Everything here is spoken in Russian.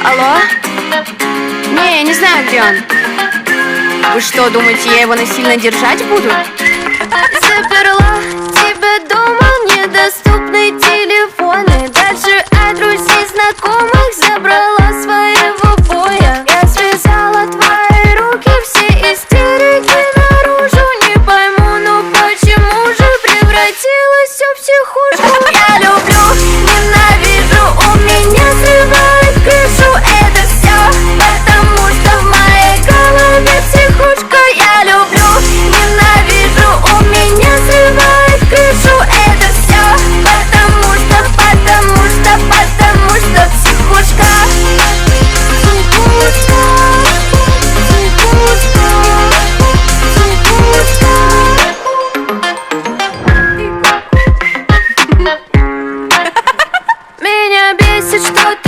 Алло? Не, я не знаю, где он. Вы что, думаете, я его насильно держать буду? Заперла тебя дома, недоступны телефоны. Даже от друзей знакомых забрала своего боя. Я связала твои руки, все истерики наружу. Не пойму, ну почему же превратилась все в психушку? Я люблю, ненавижу, у меня срывает крышу. Это все потому, что в моей голове психушка. Я люблю, ненавижу, у меня срывает крышу. Это все потому, что психушка. Меня бесит, что ты